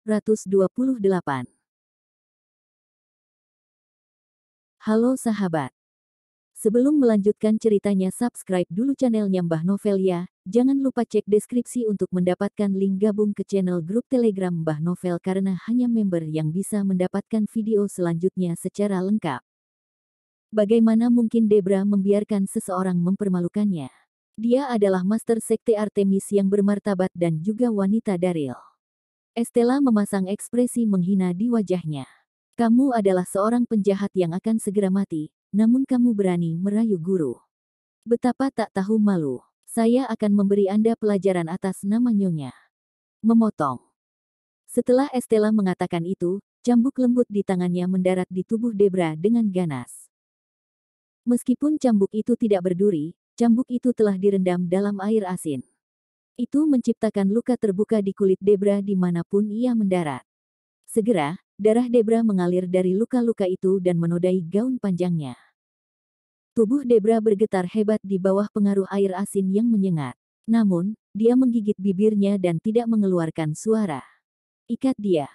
428. Halo sahabat. Sebelum melanjutkan ceritanya, subscribe dulu channelnya Mbah Novel ya. Jangan lupa cek deskripsi untuk mendapatkan link gabung ke channel grup Telegram Mbah Novel karena hanya member yang bisa mendapatkan video selanjutnya secara lengkap. Bagaimana mungkin Debra membiarkan seseorang mempermalukannya? Dia adalah master sekte Artemis yang bermartabat dan juga wanita Daril. Estella memasang ekspresi menghina di wajahnya. Kamu adalah seorang penjahat yang akan segera mati, namun kamu berani merayu guru. Betapa tak tahu malu. Saya akan memberi Anda pelajaran atas nama Nyonya. Memotong. Setelah Estella mengatakan itu, cambuk lembut di tangannya mendarat di tubuh Debra dengan ganas. Meskipun cambuk itu tidak berduri, cambuk itu telah direndam dalam air asin. Itu menciptakan luka terbuka di kulit Debra dimanapun ia mendarat. Segera, darah Debra mengalir dari luka-luka itu dan menodai gaun panjangnya. Tubuh Debra bergetar hebat di bawah pengaruh air asin yang menyengat. Namun, dia menggigit bibirnya dan tidak mengeluarkan suara. Ikat dia.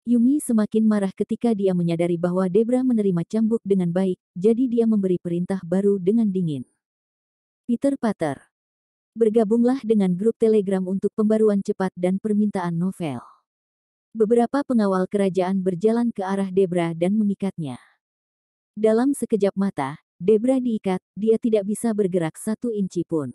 Yumi semakin marah ketika dia menyadari bahwa Debra menerima cambuk dengan baik, jadi dia memberi perintah baru dengan dingin. Peter Pater. Bergabunglah dengan grup Telegram untuk pembaruan cepat dan permintaan novel. Beberapa pengawal kerajaan berjalan ke arah Debra dan mengikatnya. Dalam sekejap mata, Debra diikat, dia tidak bisa bergerak 1 inci pun.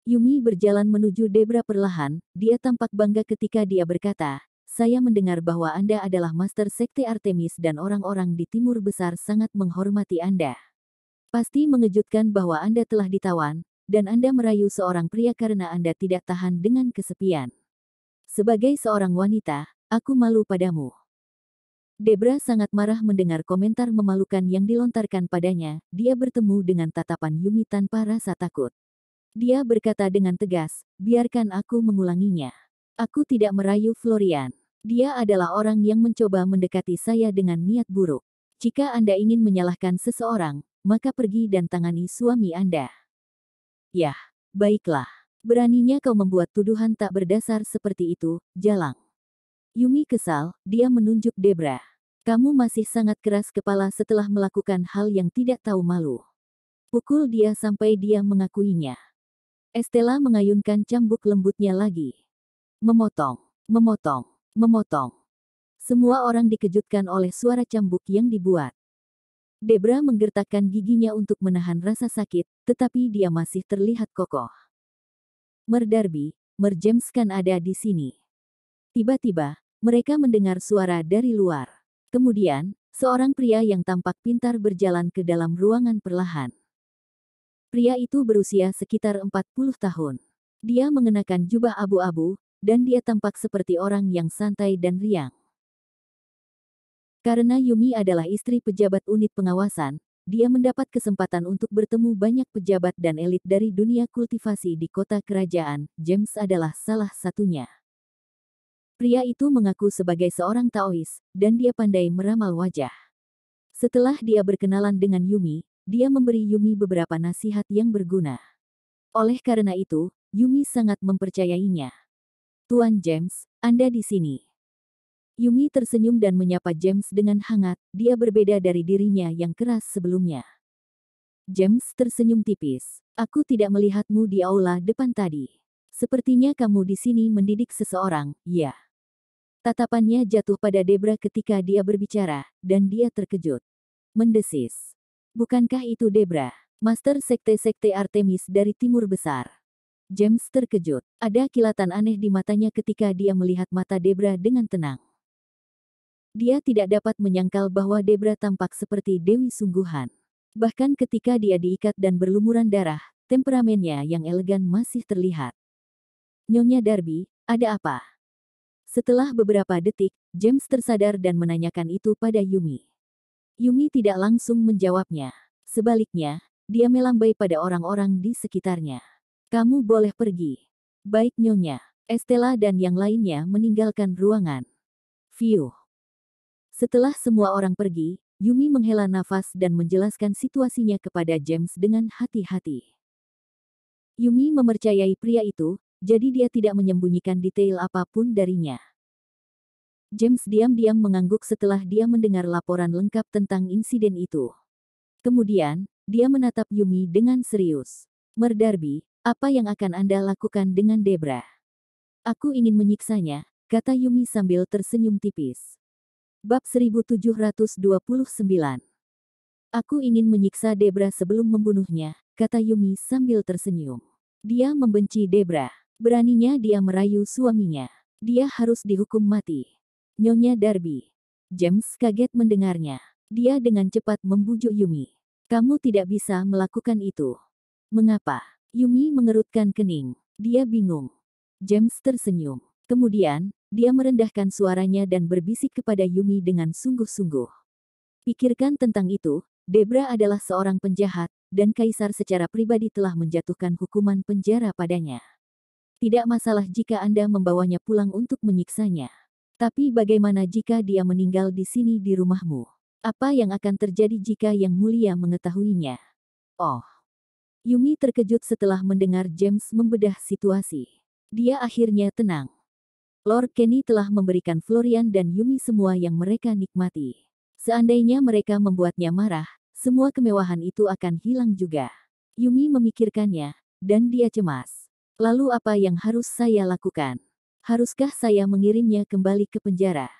Yumi berjalan menuju Debra perlahan, dia tampak bangga ketika dia berkata, "Saya mendengar bahwa Anda adalah master sekte Artemis dan orang-orang di Timur Besar sangat menghormati Anda. Pasti mengejutkan bahwa Anda telah ditawan, dan Anda merayu seorang pria karena Anda tidak tahan dengan kesepian. Sebagai seorang wanita, aku malu padamu." Debra sangat marah mendengar komentar memalukan yang dilontarkan padanya. Dia bertemu dengan tatapan Yumi tanpa rasa takut. Dia berkata dengan tegas, "Biarkan aku mengulanginya. Aku tidak merayu Florian. Dia adalah orang yang mencoba mendekati saya dengan niat buruk. Jika Anda ingin menyalahkan seseorang, maka pergi dan tangani suami Anda." "Yah, baiklah. Beraninya kau membuat tuduhan tak berdasar seperti itu, Jalang." Yumi kesal, dia menunjuk Debra. "Kamu masih sangat keras kepala setelah melakukan hal yang tidak tahu malu. Pukul dia sampai dia mengakuinya." Estella mengayunkan cambuk lembutnya lagi. Memotong, memotong, memotong. Semua orang dikejutkan oleh suara cambuk yang dibuat. Debra menggertakkan giginya untuk menahan rasa sakit, tetapi dia masih terlihat kokoh. "Mer Darby, Mer James kan ada di sini." Tiba-tiba, mereka mendengar suara dari luar. Kemudian, seorang pria yang tampak pintar berjalan ke dalam ruangan perlahan. Pria itu berusia sekitar 40 tahun. Dia mengenakan jubah abu-abu, dan dia tampak seperti orang yang santai dan riang. Karena Yumi adalah istri pejabat unit pengawasan, dia mendapat kesempatan untuk bertemu banyak pejabat dan elit dari dunia kultivasi di kota kerajaan. James adalah salah satunya. Pria itu mengaku sebagai seorang Taois, dan dia pandai meramal wajah. Setelah dia berkenalan dengan Yumi, dia memberi Yumi beberapa nasihat yang berguna. Oleh karena itu, Yumi sangat mempercayainya. "Tuan James, Anda di sini." Yumi tersenyum dan menyapa James dengan hangat, dia berbeda dari dirinya yang keras sebelumnya. James tersenyum tipis. "Aku tidak melihatmu di aula depan tadi. Sepertinya kamu di sini mendidik seseorang, ya?" Tatapannya jatuh pada Debra ketika dia berbicara, dan dia terkejut. Mendesis. "Bukankah itu Debra, master sekte-sekte Artemis dari Timur Besar?" James terkejut. Ada kilatan aneh di matanya ketika dia melihat mata Debra dengan tenang. Dia tidak dapat menyangkal bahwa Debra tampak seperti dewi sungguhan. Bahkan ketika dia diikat dan berlumuran darah, temperamennya yang elegan masih terlihat. "Nyonya Darby, ada apa?" Setelah beberapa detik, James tersadar dan menanyakan itu pada Yumi. Yumi tidak langsung menjawabnya. Sebaliknya, dia melambai pada orang-orang di sekitarnya. "Kamu boleh pergi." "Baik Nyonya." Estella dan yang lainnya meninggalkan ruangan. Fiuh. Setelah semua orang pergi, Yumi menghela nafas dan menjelaskan situasinya kepada James dengan hati-hati. Yumi mempercayai pria itu, jadi dia tidak menyembunyikan detail apapun darinya. James diam-diam mengangguk setelah dia mendengar laporan lengkap tentang insiden itu. Kemudian, dia menatap Yumi dengan serius. "Merdarby, apa yang akan Anda lakukan dengan Debra?" "Aku ingin menyiksanya," kata Yumi sambil tersenyum tipis. Bab 1729. "Aku ingin menyiksa Debra sebelum membunuhnya," kata Yumi sambil tersenyum. Dia membenci Debra. Beraninya dia merayu suaminya. Dia harus dihukum mati. "Nyonya Darby." James kaget mendengarnya. Dia dengan cepat membujuk Yumi. "Kamu tidak bisa melakukan itu." "Mengapa?" Yumi mengerutkan kening. Dia bingung. James tersenyum. Kemudian, dia merendahkan suaranya dan berbisik kepada Yumi dengan sungguh-sungguh. "Pikirkan tentang itu, Debra adalah seorang penjahat, dan Kaisar secara pribadi telah menjatuhkan hukuman penjara padanya. Tidak masalah jika Anda membawanya pulang untuk menyiksanya. Tapi bagaimana jika dia meninggal di sini di rumahmu? Apa yang akan terjadi jika Yang Mulia mengetahuinya?" "Oh." Yumi terkejut setelah mendengar James membedah situasi. Dia akhirnya tenang. Lord Kenny telah memberikan Florian dan Yumi semua yang mereka nikmati. Seandainya mereka membuatnya marah, semua kemewahan itu akan hilang juga. Yumi memikirkannya, dan dia cemas. "Lalu apa yang harus saya lakukan? Haruskah saya mengirimnya kembali ke penjara?"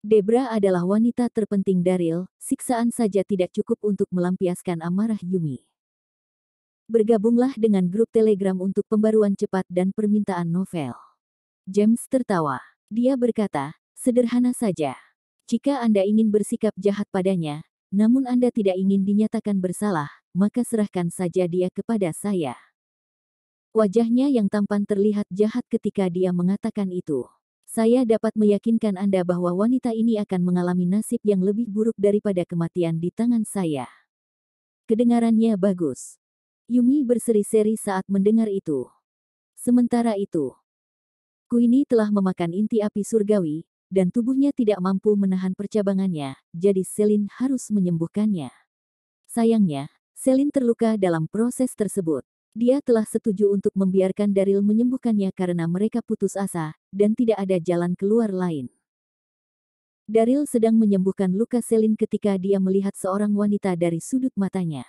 Debra adalah wanita terpenting Daryl, siksaan saja tidak cukup untuk melampiaskan amarah Yumi. Bergabunglah dengan grup Telegram untuk pembaruan cepat dan permintaan novel. James tertawa. Dia berkata, "Sederhana saja. Jika Anda ingin bersikap jahat padanya, namun Anda tidak ingin dinyatakan bersalah, maka serahkan saja dia kepada saya." Wajahnya yang tampan terlihat jahat ketika dia mengatakan itu. "Saya dapat meyakinkan Anda bahwa wanita ini akan mengalami nasib yang lebih buruk daripada kematian di tangan saya." Kedengarannya bagus. Yumi berseri-seri saat mendengar itu. Sementara itu, Queenie telah memakan inti api surgawi, dan tubuhnya tidak mampu menahan percabangannya, jadi Celine harus menyembuhkannya. Sayangnya, Celine terluka dalam proses tersebut. Dia telah setuju untuk membiarkan Daryl menyembuhkannya karena mereka putus asa, dan tidak ada jalan keluar lain. Daryl sedang menyembuhkan luka Celine ketika dia melihat seorang wanita dari sudut matanya.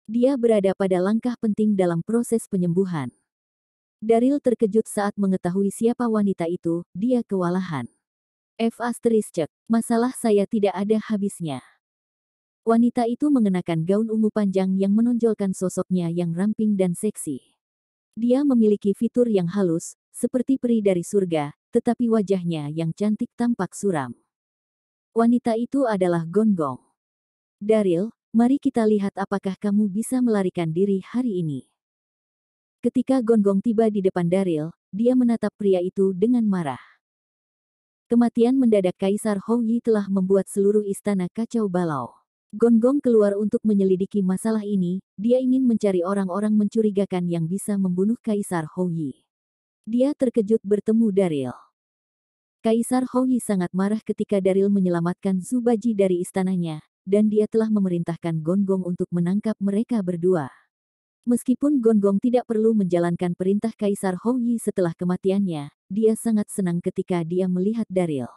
Dia berada pada langkah penting dalam proses penyembuhan. Daryl terkejut saat mengetahui siapa wanita itu, dia kewalahan. Masalah saya tidak ada habisnya. Wanita itu mengenakan gaun ungu panjang yang menonjolkan sosoknya yang ramping dan seksi. Dia memiliki fitur yang halus, seperti peri dari surga, tetapi wajahnya yang cantik tampak suram. Wanita itu adalah Gonggong. "Daryl, mari kita lihat apakah kamu bisa melarikan diri hari ini." Ketika Gonggong tiba di depan Daryl, dia menatap pria itu dengan marah. Kematian mendadak Kaisar Hou Yi telah membuat seluruh istana kacau balau. Gonggong keluar untuk menyelidiki masalah ini, dia ingin mencari orang-orang mencurigakan yang bisa membunuh Kaisar Hou Yi. Dia terkejut bertemu Daryl. Kaisar Hou Yi sangat marah ketika Daryl menyelamatkan Zubaji dari istananya, dan dia telah memerintahkan Gonggong untuk menangkap mereka berdua. Meskipun Gonggong tidak perlu menjalankan perintah Kaisar Hou Yi setelah kematiannya, dia sangat senang ketika dia melihat Daryl.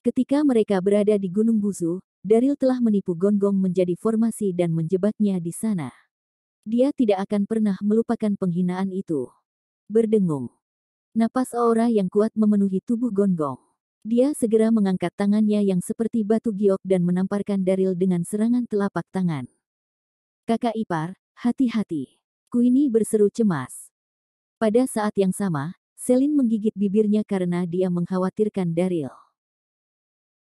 Ketika mereka berada di Gunung Buzu, Daryl telah menipu Gonggong menjadi formasi dan menjebaknya di sana. Dia tidak akan pernah melupakan penghinaan itu. Berdengung. Napas aura yang kuat memenuhi tubuh Gonggong. Dia segera mengangkat tangannya yang seperti batu giok dan menamparkan Daryl dengan serangan telapak tangan. "Kakak ipar, hati-hati." Queenie berseru cemas. Pada saat yang sama, Celine menggigit bibirnya karena dia mengkhawatirkan Daryl.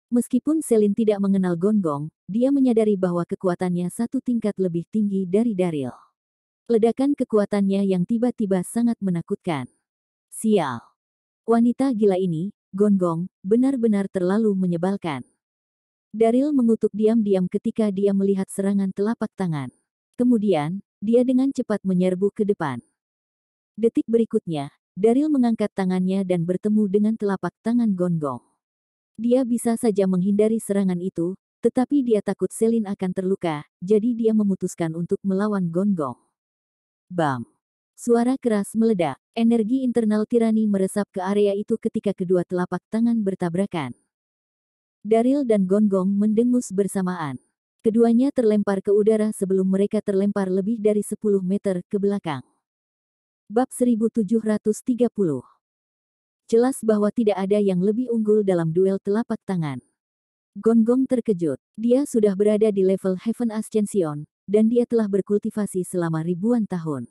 Meskipun Celine tidak mengenal Gonggong, dia menyadari bahwa kekuatannya satu tingkat lebih tinggi dari Daryl. Ledakan kekuatannya yang tiba-tiba sangat menakutkan. Sial. Wanita gila ini, Gonggong, benar-benar terlalu menyebalkan. Daryl mengutuk diam-diam ketika dia melihat serangan telapak tangan. Kemudian, dia dengan cepat menyerbu ke depan. Detik berikutnya, Daryl mengangkat tangannya dan bertemu dengan telapak tangan Gonggong. Dia bisa saja menghindari serangan itu, tetapi dia takut Celine akan terluka, jadi dia memutuskan untuk melawan Gonggong. Bam! Suara keras meledak. Energi internal tirani meresap ke area itu ketika kedua telapak tangan bertabrakan. Daryl dan Gonggong mendengus bersamaan. Keduanya terlempar ke udara sebelum mereka terlempar lebih dari 10 meter ke belakang. Bab 1730. Jelas bahwa tidak ada yang lebih unggul dalam duel telapak tangan. Gonggong terkejut. Dia sudah berada di level Heaven Ascension, dan dia telah berkultivasi selama ribuan tahun.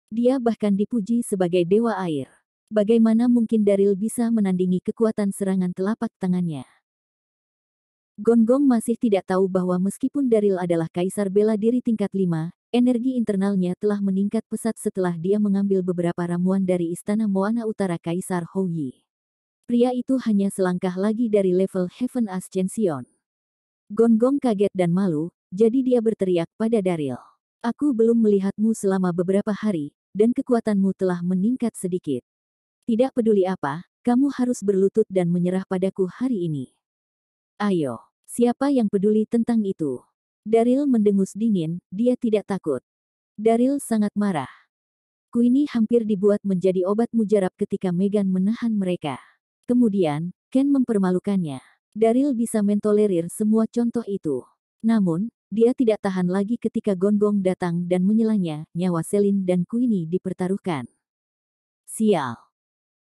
Dia bahkan dipuji sebagai dewa air. Bagaimana mungkin Daryl bisa menandingi kekuatan serangan telapak tangannya? Gonggong masih tidak tahu bahwa meskipun Daryl adalah kaisar bela diri tingkat 5, energi internalnya telah meningkat pesat setelah dia mengambil beberapa ramuan dari istana Moana Utara Kaisar Houyi. Pria itu hanya selangkah lagi dari level Heaven Ascension. Gonggong kaget dan malu, jadi dia berteriak pada Daryl. Aku belum melihatmu selama beberapa hari, dan kekuatanmu telah meningkat sedikit. Tidak peduli apa, kamu harus berlutut dan menyerah padaku hari ini. Ayo, siapa yang peduli tentang itu? Daryl mendengus dingin, dia tidak takut. Daryl sangat marah. Queenie hampir dibuat menjadi obat mujarab ketika Meghan menahan mereka. Kemudian, Ken mempermalukannya. Daryl bisa mentolerir semua contoh itu. Namun, dia tidak tahan lagi ketika Gonggong datang dan menyelanya, nyawa Celine dan Queenie dipertaruhkan. Sial.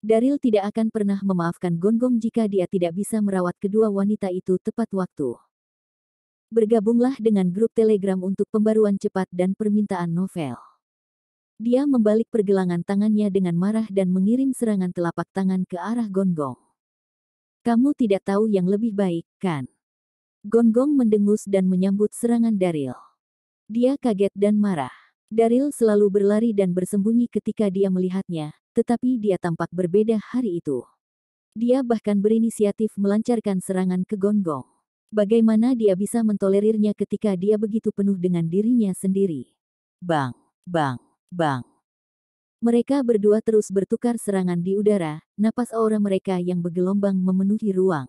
Daryl tidak akan pernah memaafkan Gonggong jika dia tidak bisa merawat kedua wanita itu tepat waktu. Bergabunglah dengan grup Telegram untuk pembaruan cepat dan permintaan novel. Dia membalik pergelangan tangannya dengan marah dan mengirim serangan telapak tangan ke arah Gonggong. Kamu tidak tahu yang lebih baik, kan? Gonggong mendengus dan menyambut serangan Daryl. Dia kaget dan marah. Daryl selalu berlari dan bersembunyi ketika dia melihatnya, tetapi dia tampak berbeda hari itu. Dia bahkan berinisiatif melancarkan serangan ke Gonggong. Bagaimana dia bisa mentolerirnya ketika dia begitu penuh dengan dirinya sendiri? Bang, bang, bang. Mereka berdua terus bertukar serangan di udara, napas aura mereka yang bergelombang memenuhi ruang.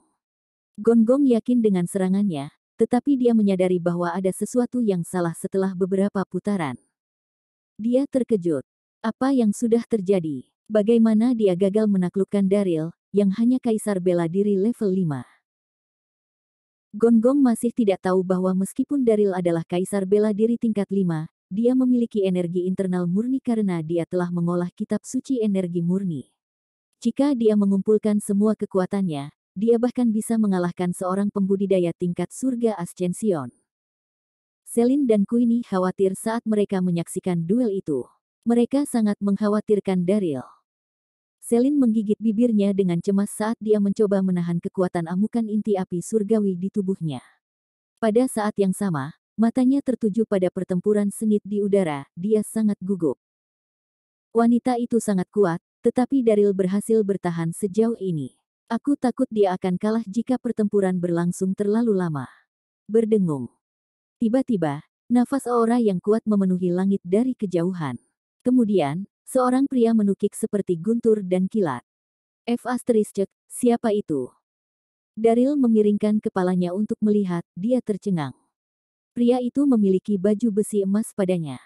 Gonggong yakin dengan serangannya, tetapi dia menyadari bahwa ada sesuatu yang salah setelah beberapa putaran. Dia terkejut. Apa yang sudah terjadi? Bagaimana dia gagal menaklukkan Daryl, yang hanya kaisar bela diri level 5? Gonggong masih tidak tahu bahwa meskipun Daryl adalah kaisar bela diri tingkat 5, dia memiliki energi internal murni karena dia telah mengolah kitab suci energi murni. Jika dia mengumpulkan semua kekuatannya, dia bahkan bisa mengalahkan seorang pembudidaya tingkat surga Ascension. Celine dan Queenie khawatir saat mereka menyaksikan duel itu. Mereka sangat mengkhawatirkan Daryl. Celine menggigit bibirnya dengan cemas saat dia mencoba menahan kekuatan amukan inti api surgawi di tubuhnya. Pada saat yang sama, matanya tertuju pada pertempuran sengit di udara, dia sangat gugup. Wanita itu sangat kuat, tetapi Daryl berhasil bertahan sejauh ini. Aku takut dia akan kalah jika pertempuran berlangsung terlalu lama. Berdengung. Tiba-tiba, nafas aura yang kuat memenuhi langit dari kejauhan. Kemudian, seorang pria menukik seperti guntur dan kilat. Siapa itu? Daryl memiringkan kepalanya untuk melihat, dia tercengang. Pria itu memiliki baju besi emas padanya.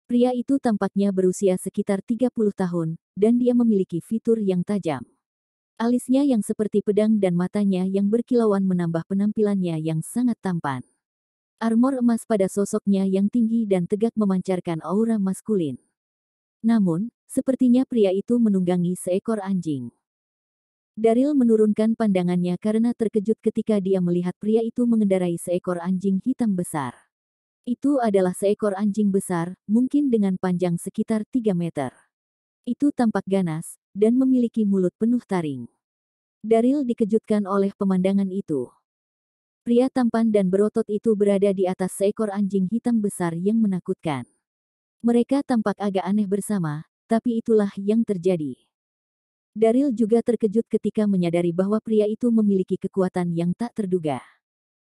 Pria itu tampaknya berusia sekitar 30 tahun, dan dia memiliki fitur yang tajam. Alisnya yang seperti pedang dan matanya yang berkilauan menambah penampilannya yang sangat tampan. Armor emas pada sosoknya yang tinggi dan tegak memancarkan aura maskulin. Namun, sepertinya pria itu menunggangi seekor anjing. Daryl menurunkan pandangannya karena terkejut ketika dia melihat pria itu mengendarai seekor anjing hitam besar. Itu adalah seekor anjing besar, mungkin dengan panjang sekitar 3 meter. Itu tampak ganas, dan memiliki mulut penuh taring. Daryl dikejutkan oleh pemandangan itu. Pria tampan dan berotot itu berada di atas seekor anjing hitam besar yang menakutkan. Mereka tampak agak aneh bersama, tapi itulah yang terjadi. Daryl juga terkejut ketika menyadari bahwa pria itu memiliki kekuatan yang tak terduga.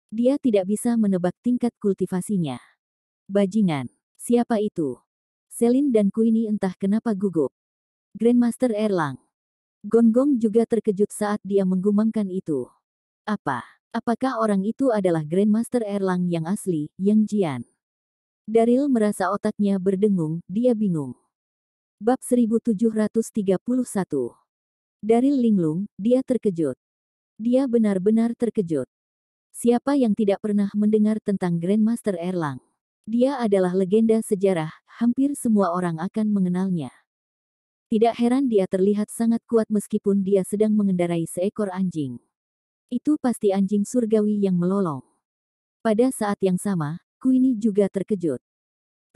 Dia tidak bisa menebak tingkat kultivasinya. Bajingan, siapa itu? Celine dan Queenie entah kenapa gugup. Grandmaster Erlang. Gonggong juga terkejut saat dia menggumamkan itu. Apakah orang itu adalah Grandmaster Erlang yang asli, Yang Jian? Daryl merasa otaknya berdengung, dia bingung. Bab 1731. Daryl linglung, dia terkejut. Dia benar-benar terkejut. Siapa yang tidak pernah mendengar tentang Grandmaster Erlang? Dia adalah legenda sejarah, hampir semua orang akan mengenalnya. Tidak heran dia terlihat sangat kuat meskipun dia sedang mengendarai seekor anjing. Itu pasti anjing surgawi yang melolong. Pada saat yang sama, Queenie juga terkejut.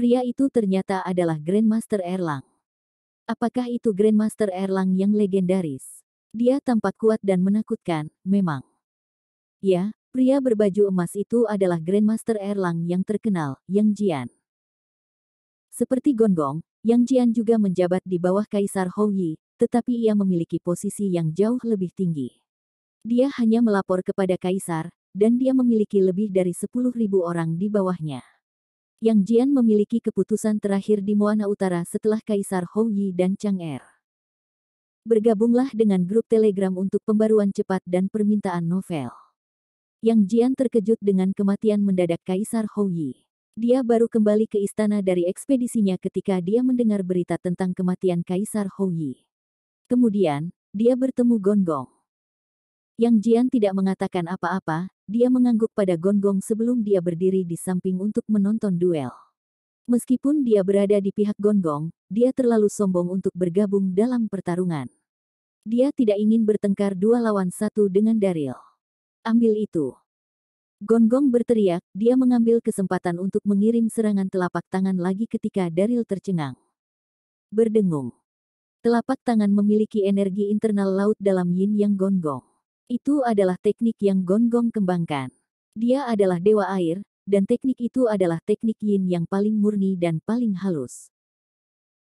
Pria itu ternyata adalah Grandmaster Erlang. Apakah itu Grandmaster Erlang yang legendaris? Dia tampak kuat dan menakutkan, memang. Ya, pria berbaju emas itu adalah Grandmaster Erlang yang terkenal, Yang Jian. Seperti Gonggong, Yang Jian juga menjabat di bawah Kaisar Hou Yi, tetapi ia memiliki posisi yang jauh lebih tinggi. Dia hanya melapor kepada Kaisar, dan dia memiliki lebih dari 10.000 orang di bawahnya. Yang Jian memiliki keputusan terakhir di Moana Utara setelah Kaisar Hou Yi dan Chang'er. Bergabunglah dengan grup Telegram untuk pembaruan cepat dan permintaan novel. Yang Jian terkejut dengan kematian mendadak Kaisar Hou Yi. Dia baru kembali ke istana dari ekspedisinya ketika dia mendengar berita tentang kematian Kaisar Hou Yi. Kemudian, dia bertemu Gonggong. Yang Jian tidak mengatakan apa-apa, dia mengangguk pada Gonggong sebelum dia berdiri di samping untuk menonton duel. Meskipun dia berada di pihak Gonggong, dia terlalu sombong untuk bergabung dalam pertarungan. Dia tidak ingin bertengkar 2 lawan 1 dengan Daryl. Ambil itu. Gonggong berteriak, dia mengambil kesempatan untuk mengirim serangan telapak tangan lagi ketika Daryl tercengang. Berdengung. Telapak tangan memiliki energi internal laut dalam yin yang Gonggong. Itu adalah teknik yang Gonggong kembangkan. Dia adalah dewa air, dan teknik itu adalah teknik yin yang paling murni dan paling halus.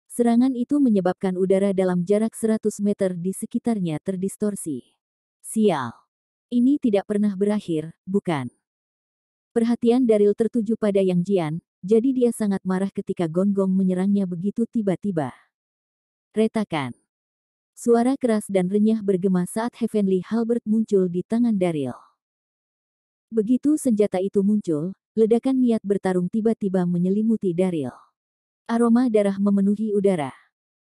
Serangan itu menyebabkan udara dalam jarak 100 meter di sekitarnya terdistorsi. Sial. Ini tidak pernah berakhir, bukan? Perhatian Daryl tertuju pada Yang Jian, jadi dia sangat marah ketika Gonggong menyerangnya begitu tiba-tiba. Retakan. Suara keras dan renyah bergema saat Heavenly Halberd muncul di tangan Daryl. Begitu senjata itu muncul, ledakan niat bertarung tiba-tiba menyelimuti Daryl. Aroma darah memenuhi udara.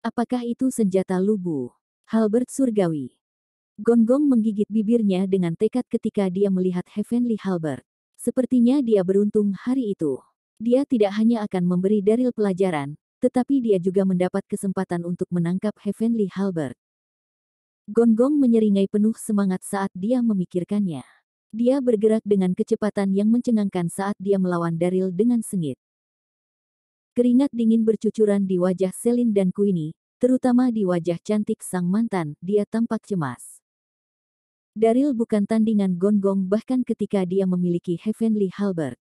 Apakah itu senjata lubu? Halberd surgawi. Gonggong menggigit bibirnya dengan tekad ketika dia melihat Heavenly Halberd. Sepertinya dia beruntung hari itu. Dia tidak hanya akan memberi Daryl pelajaran, tetapi dia juga mendapat kesempatan untuk menangkap Heavenly Halberd. Gonggong menyeringai penuh semangat saat dia memikirkannya. Dia bergerak dengan kecepatan yang mencengangkan saat dia melawan Daryl dengan sengit. Keringat dingin bercucuran di wajah Celine dan Queenie, terutama di wajah cantik sang mantan, dia tampak cemas. Daryl bukan tandingan Gonggong bahkan ketika dia memiliki Heavenly Halberd.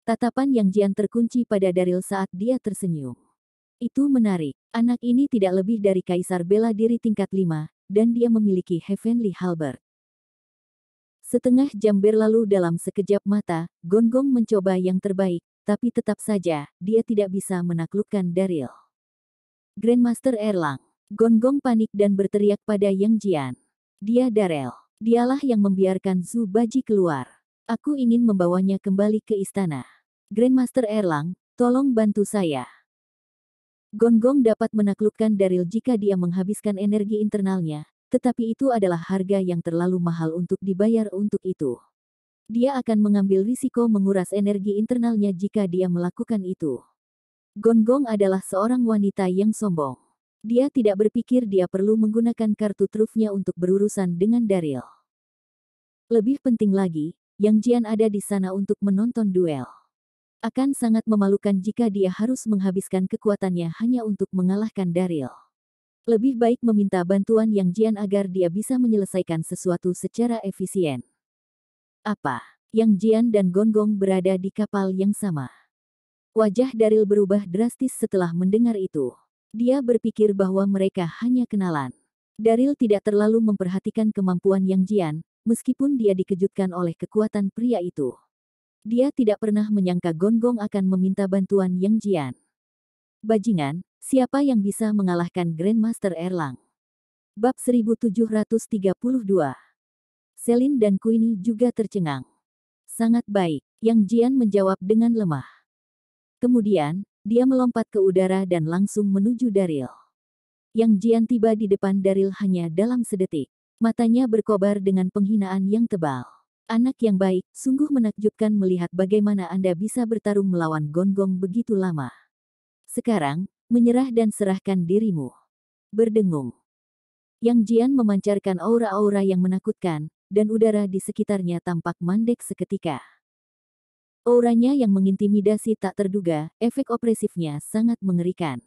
Tatapan Yang Jian terkunci pada Daryl saat dia tersenyum. Itu menarik. Anak ini tidak lebih dari kaisar bela diri tingkat 5, dan dia memiliki Heavenly Halberd. Setengah jam berlalu dalam sekejap mata, Gonggong mencoba yang terbaik, tapi tetap saja, dia tidak bisa menaklukkan Daryl. Grandmaster Erlang. Gonggong panik dan berteriak pada Yang Jian. Dia Daryl. Dialah yang membiarkan Zhu Baji keluar. Aku ingin membawanya kembali ke istana. Grandmaster Erlang, tolong bantu saya. Gonggong dapat menaklukkan Daryl jika dia menghabiskan energi internalnya, tetapi itu adalah harga yang terlalu mahal untuk dibayar untuk itu. Dia akan mengambil risiko menguras energi internalnya jika dia melakukan itu. Gonggong adalah seorang wanita yang sombong. Dia tidak berpikir dia perlu menggunakan kartu trufnya untuk berurusan dengan Daryl. Lebih penting lagi, Yang Jian ada di sana untuk menonton duel. Akan sangat memalukan jika dia harus menghabiskan kekuatannya hanya untuk mengalahkan Daryl. Lebih baik meminta bantuan Yang Jian agar dia bisa menyelesaikan sesuatu secara efisien. Apa? Yang Jian dan Gonggong berada di kapal yang sama. Wajah Daryl berubah drastis setelah mendengar itu. Dia berpikir bahwa mereka hanya kenalan. Daryl tidak terlalu memperhatikan kemampuan Yang Jian, meskipun dia dikejutkan oleh kekuatan pria itu. Dia tidak pernah menyangka Gonggong akan meminta bantuan Yang Jian. Bajingan, siapa yang bisa mengalahkan Grandmaster Erlang? Bab 1732. Celine dan Queenie juga tercengang. Sangat baik, Yang Jian menjawab dengan lemah. Kemudian, dia melompat ke udara dan langsung menuju Daryl. Yang Jian tiba di depan Daryl hanya dalam sedetik. Matanya berkobar dengan penghinaan yang tebal. Anak yang baik, sungguh menakjubkan melihat bagaimana Anda bisa bertarung melawan Gonggong begitu lama. Sekarang, menyerah dan serahkan dirimu. Berdengung. Yang Jian memancarkan aura-aura yang menakutkan, dan udara di sekitarnya tampak mandek seketika. Auranya yang mengintimidasi tak terduga, efek opresifnya sangat mengerikan.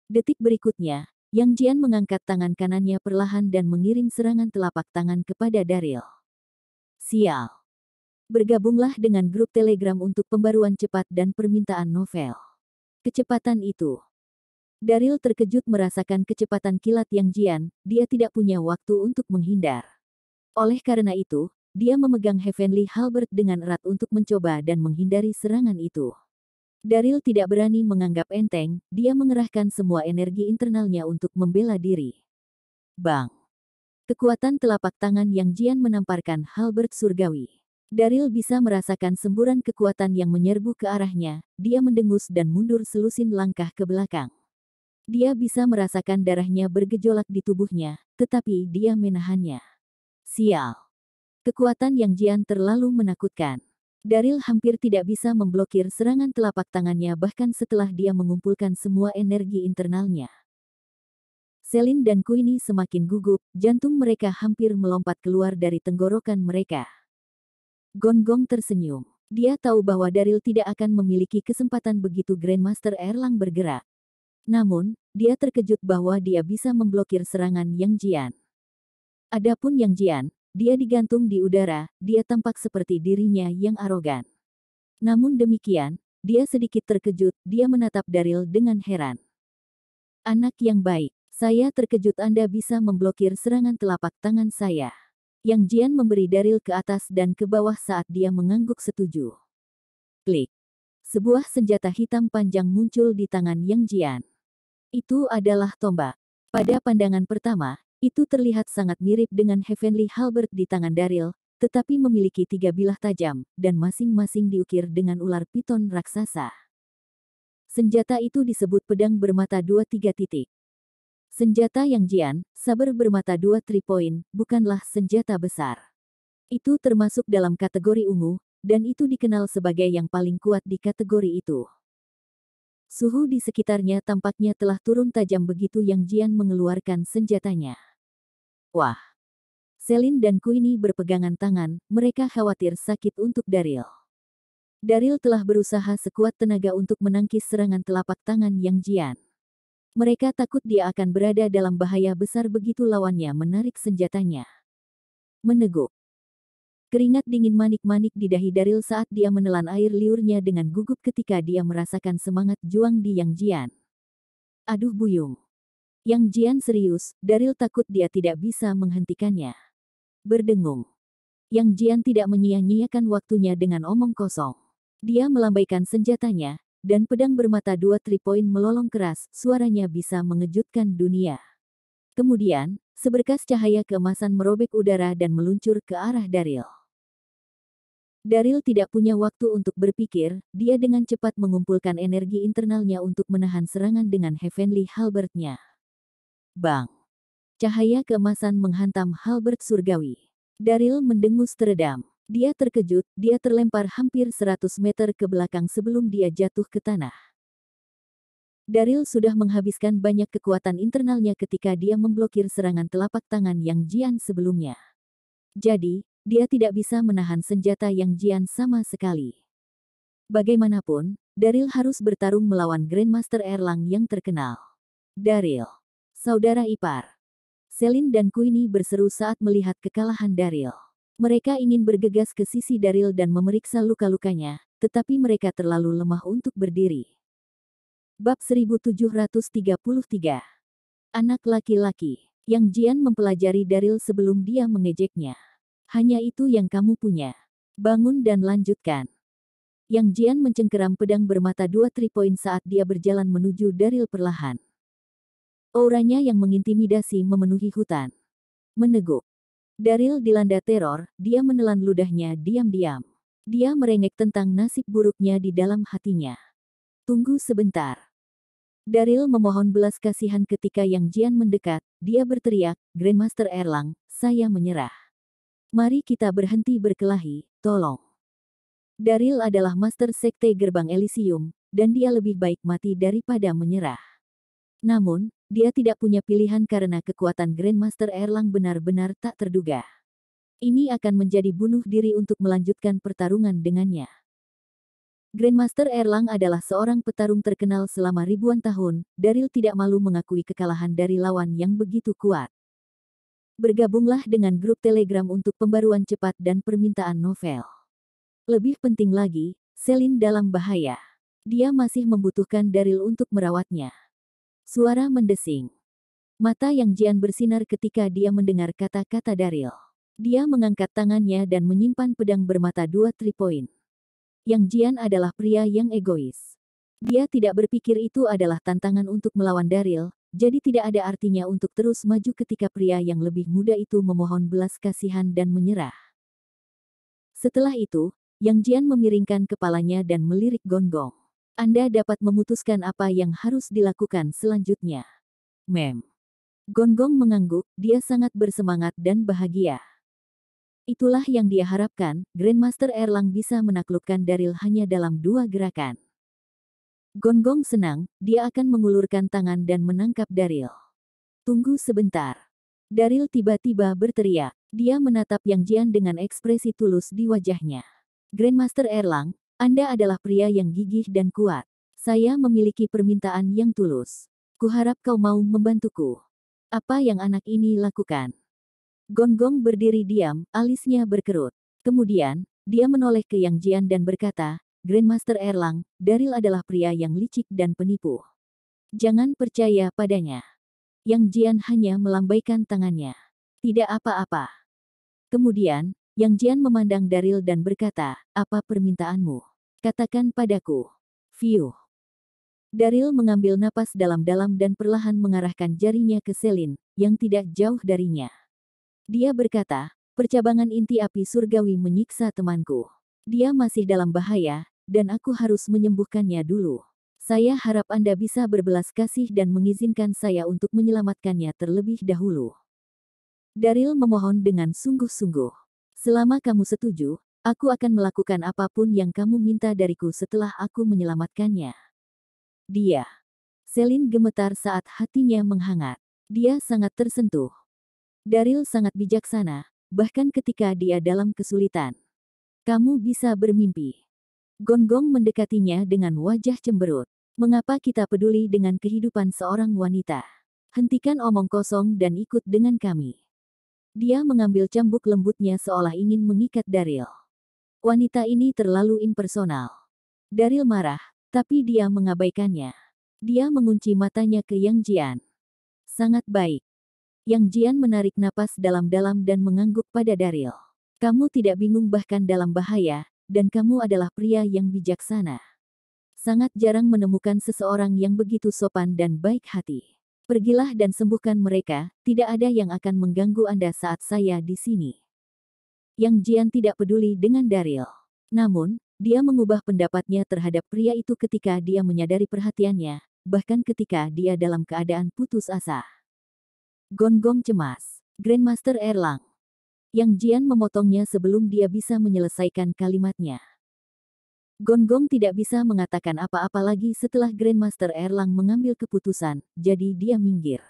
Detik berikutnya, Yang Jian mengangkat tangan kanannya perlahan dan mengirim serangan telapak tangan kepada Daryl. Sial. Bergabunglah dengan grup Telegram untuk pembaruan cepat dan permintaan novel. Kecepatan itu. Daryl terkejut merasakan kecepatan kilat Yang Jian, dia tidak punya waktu untuk menghindar. Oleh karena itu, dia memegang Heavenly Halberd dengan erat untuk mencoba dan menghindari serangan itu. Daryl tidak berani menganggap enteng, dia mengerahkan semua energi internalnya untuk membela diri. Bang! Kekuatan telapak tangan Yang Jian menamparkan Halberd surgawi. Daryl bisa merasakan semburan kekuatan yang menyerbu ke arahnya, dia mendengus dan mundur selusin langkah ke belakang. Dia bisa merasakan darahnya bergejolak di tubuhnya, tetapi dia menahannya. Sial. Kekuatan Yang Jian terlalu menakutkan. Daryl hampir tidak bisa memblokir serangan telapak tangannya bahkan setelah dia mengumpulkan semua energi internalnya. Celine dan Queenie semakin gugup, jantung mereka hampir melompat keluar dari tenggorokan mereka. Gonggong tersenyum. Dia tahu bahwa Daryl tidak akan memiliki kesempatan begitu Grandmaster Erlang bergerak. Namun, dia terkejut bahwa dia bisa memblokir serangan Yang Jian. Adapun Yang Jian, dia digantung di udara, dia tampak seperti dirinya yang arogan. Namun demikian, dia sedikit terkejut, dia menatap Daryl dengan heran. Anak yang baik, saya terkejut Anda bisa memblokir serangan telapak tangan saya. Yang Jian memberi Daryl ke atas dan ke bawah saat dia mengangguk setuju. Klik. Sebuah senjata hitam panjang muncul di tangan Yang Jian. Itu adalah tombak. Pada pandangan pertama, itu terlihat sangat mirip dengan Heavenly Halberd di tangan Daryl, tetapi memiliki 3 bilah tajam, dan masing-masing diukir dengan ular piton raksasa. Senjata itu disebut pedang bermata 2-3 titik. Senjata Yang Jian, saber bermata 2-3 point, bukanlah senjata besar. Itu termasuk dalam kategori ungu, dan itu dikenal sebagai yang paling kuat di kategori itu. Suhu di sekitarnya tampaknya telah turun tajam begitu Yang Jian mengeluarkan senjatanya. Wah! Celine dan Queenie berpegangan tangan, mereka khawatir sakit untuk Daryl. Daryl telah berusaha sekuat tenaga untuk menangkis serangan telapak tangan Yang Jian. Mereka takut dia akan berada dalam bahaya besar begitu lawannya menarik senjatanya. Meneguk. Keringat dingin manik-manik di dahi Daryl saat dia menelan air liurnya dengan gugup ketika dia merasakan semangat juang di Yang Jian. Aduh buyung. Yang Jian serius, Daryl takut dia tidak bisa menghentikannya. Berdengung. Yang Jian tidak menyia-nyiakan waktunya dengan omong kosong. Dia melambaikan senjatanya, dan pedang bermata 2-3 point melolong keras, suaranya bisa mengejutkan dunia. Kemudian, seberkas cahaya keemasan merobek udara dan meluncur ke arah Daryl. Daryl tidak punya waktu untuk berpikir, dia dengan cepat mengumpulkan energi internalnya untuk menahan serangan dengan Heavenly Halberd-nya. Bang! Cahaya keemasan menghantam Halberd surgawi. Daryl mendengus teredam. Dia terkejut, dia terlempar hampir 100 meter ke belakang sebelum dia jatuh ke tanah. Daryl sudah menghabiskan banyak kekuatan internalnya ketika dia memblokir serangan telapak tangan Yang Jian sebelumnya. Jadi, dia tidak bisa menahan senjata Yang Jian sama sekali. Bagaimanapun, Daryl harus bertarung melawan Grandmaster Erlang yang terkenal. Daryl, saudara ipar. Celine dan Queenie berseru saat melihat kekalahan Daryl. Mereka ingin bergegas ke sisi Daryl dan memeriksa luka-lukanya, tetapi mereka terlalu lemah untuk berdiri. Bab 1733. Anak laki-laki. Yang Jian mempelajari Daryl sebelum dia mengejeknya. Hanya itu yang kamu punya. Bangun dan lanjutkan. Yang Jian mencengkeram pedang bermata 2-3 point saat dia berjalan menuju Daryl perlahan. Auranya yang mengintimidasi memenuhi hutan. Meneguk. Daryl dilanda teror, dia menelan ludahnya diam-diam. Dia merengek tentang nasib buruknya di dalam hatinya. Tunggu sebentar. Daryl memohon belas kasihan ketika Yang Jian mendekat. Dia berteriak, "Grandmaster Erlang, saya menyerah. Mari kita berhenti berkelahi, tolong." Daryl adalah Master Sekte Gerbang Elysium, dan dia lebih baik mati daripada menyerah. Namun, dia tidak punya pilihan karena kekuatan Grandmaster Erlang benar-benar tak terduga. Ini akan menjadi bunuh diri untuk melanjutkan pertarungan dengannya. Grandmaster Erlang adalah seorang petarung terkenal selama ribuan tahun. Daryl tidak malu mengakui kekalahan dari lawan yang begitu kuat. Bergabunglah dengan grup Telegram untuk pembaruan cepat dan permintaan novel. Lebih penting lagi, Celine dalam bahaya. Dia masih membutuhkan Daryl untuk merawatnya. Suara mendesing. Mata Yang Jian bersinar ketika dia mendengar kata-kata Daryl. Dia mengangkat tangannya dan menyimpan pedang bermata 2 3-point. Yang Jian adalah pria yang egois. Dia tidak berpikir itu adalah tantangan untuk melawan Daryl, jadi tidak ada artinya untuk terus maju ketika pria yang lebih muda itu memohon belas kasihan dan menyerah. Setelah itu, Yang Jian memiringkan kepalanya dan melirik Gonggong. Anda dapat memutuskan apa yang harus dilakukan selanjutnya. Mem. Gonggong mengangguk, dia sangat bersemangat dan bahagia. Itulah yang dia harapkan, Grandmaster Erlang bisa menaklukkan Daryl hanya dalam 2 gerakan. Gonggong senang, dia akan mengulurkan tangan dan menangkap Daryl. Tunggu sebentar. Daryl tiba-tiba berteriak. Dia menatap Yang Jian dengan ekspresi tulus di wajahnya. Grandmaster Erlang, Anda adalah pria yang gigih dan kuat. Saya memiliki permintaan yang tulus. Kuharap kau mau membantuku. Apa yang anak ini lakukan? Gonggong berdiri diam, alisnya berkerut. Kemudian, dia menoleh ke Yang Jian dan berkata, Grandmaster Erlang, Daryl adalah pria yang licik dan penipu. Jangan percaya padanya. Yang Jian hanya melambaikan tangannya. Tidak apa-apa. Kemudian, Yang Jian memandang Daryl dan berkata, apa permintaanmu? Katakan padaku. Fiuh. Daryl mengambil napas dalam-dalam dan perlahan mengarahkan jarinya ke Celine, yang tidak jauh darinya. Dia berkata, percabangan inti api surgawi menyiksa temanku. Dia masih dalam bahaya, dan aku harus menyembuhkannya dulu. Saya harap Anda bisa berbelas kasih dan mengizinkan saya untuk menyelamatkannya terlebih dahulu. Daryl memohon dengan sungguh-sungguh. Selama kamu setuju, aku akan melakukan apapun yang kamu minta dariku setelah aku menyelamatkannya. Dia. Celine gemetar saat hatinya menghangat. Dia sangat tersentuh. Daryl sangat bijaksana, bahkan ketika dia dalam kesulitan. Kamu bisa bermimpi. Gonggong mendekatinya dengan wajah cemberut. Mengapa kita peduli dengan kehidupan seorang wanita? Hentikan omong kosong dan ikut dengan kami. Dia mengambil cambuk lembutnya seolah ingin mengikat Daryl. Wanita ini terlalu impersonal. Daryl marah, tapi dia mengabaikannya. Dia mengunci matanya ke Yang Jian. Sangat baik. Yang Jian menarik napas dalam-dalam dan mengangguk pada Daryl. Kamu tidak bingung bahkan dalam bahaya, dan kamu adalah pria yang bijaksana. Sangat jarang menemukan seseorang yang begitu sopan dan baik hati. Pergilah dan sembuhkan mereka, tidak ada yang akan mengganggu Anda saat saya di sini. Yang Jian tidak peduli dengan Daryl. Namun, dia mengubah pendapatnya terhadap pria itu ketika dia menyadari perhatiannya, bahkan ketika dia dalam keadaan putus asa. Gonggong cemas. Grandmaster Erlang. Yang Jian memotongnya sebelum dia bisa menyelesaikan kalimatnya. Gonggong tidak bisa mengatakan apa-apa lagi setelah Grandmaster Erlang mengambil keputusan, jadi dia minggir.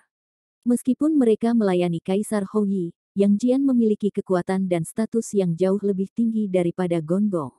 Meskipun mereka melayani Kaisar Hou Yi, Yang Jian memiliki kekuatan dan status yang jauh lebih tinggi daripada Gonggong.